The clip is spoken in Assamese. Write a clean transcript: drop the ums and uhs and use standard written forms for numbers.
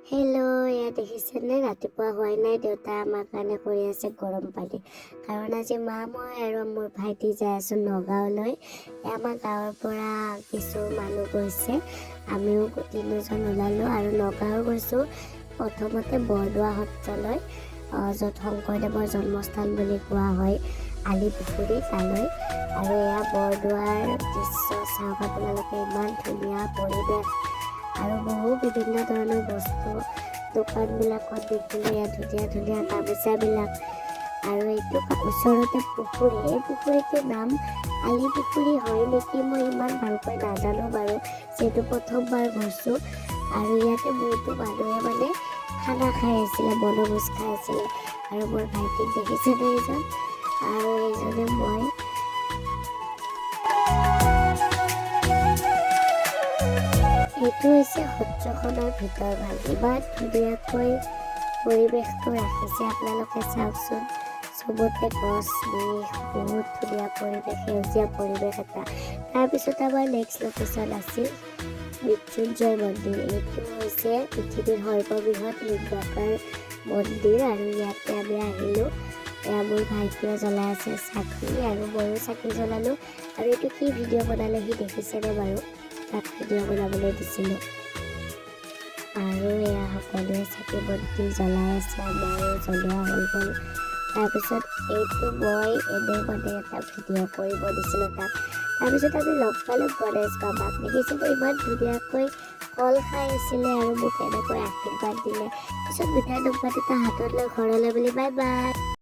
হেল্ল' এয়া দেখিছেনে ৰাতিপুৱা হোৱাই নাই দেউতা আমাৰ কাৰণে কৰি আছে গৰম পানী কাৰণ আজি মা মই আৰু মোৰ ভাইটি যাই আছোঁ নগাঁৱলৈ আমাৰ গাঁৱৰ পৰা কিছু মানুহ গৈছে আমিও তিনিজন ওলালোঁ আৰু নগাঁও গৈছোঁ প্ৰথমতে বৰদোৱা সত্ৰলৈ য'ত শংকৰদেৱৰ জন্মস্থান বুলি কোৱা হয় আলি পুখুৰী তালৈ আৰু এয়া বৰদোৱাৰ দৃশ্য চাওক আপোনালোকে ইমান ধুনীয়া পৰিৱেশ আৰু বহু বিভিন্ন ধৰণৰ বস্তু দোকানবিলাকত দেখিলোঁ ইয়াত ধুনীয়া ধুনীয়া গামোচাবিলাক আৰু এইটো ওচৰতে পুখুৰী এই পুখুৰীটোৰ নাম আলি পুখুৰী হয় নেকি মই ইমান ভালকৈ নাজানো বাৰু যিহেতু প্ৰথমবাৰ গৈছোঁ আৰু ইয়াতে বহুতো মানুহে খানা খাই আছিলে বনভোজ খাই আছিলে আৰু মোৰ ভাইটিক দেখিছেনে এইজন আৰু এইজনে মই এইটো হৈছে সত্ৰখনৰ ভিতৰ ভাগ ইমান ধুনীয়াকৈ পৰিৱেশটো ৰাখিছে আপোনালোকে চাওকচোন চবতে গছ বিষ বহুত ধুনীয়া পৰিৱেশ সেউজীয়া পৰিৱেশ এটা তাৰপিছত আমাৰ নেক্সট লোকেশ্যন আছিল মৃত্যুঞ্জয় মন্দিৰ এইটো হৈছে পৃথিৱীৰ সৰ্ববৃহৎ লিংগাকাৰ মন্দিৰ আৰু ইয়াতে আমি আহিলোঁ এয়া মোৰ ভাইটিয়ে জ্বলাই আছে চাকি আৰু ময়ো চাকি জ্বলালোঁ আৰু এইটো কি ভিডিঅ' বনালে সি দেখিছেনে বাৰু তাক ভিডিঅ' বনাবলৈ দিছিলোঁ আৰু এয়া সকলোৱে চাকি বন্তি জ্বলাই আছে আমাৰো জ্বলোৱা হৈ গ'ল তাৰপিছত এইটো মই এনেই এটা ভিডিঅ' কৰিব দিছিলোঁ তাক তাৰপিছত আমি লগ পালোঁ গণেশ বাবাক দেখিছিলোঁ ইমান ধুনীয়াকৈ কল খাই আছিলে আৰু মোক এনেকৈ আশীৰ্বাদ দিলে পিছত মিঠাই ডব্বাত এটা হাতত লৈ ঘৰলৈ বুলি বাই বাই।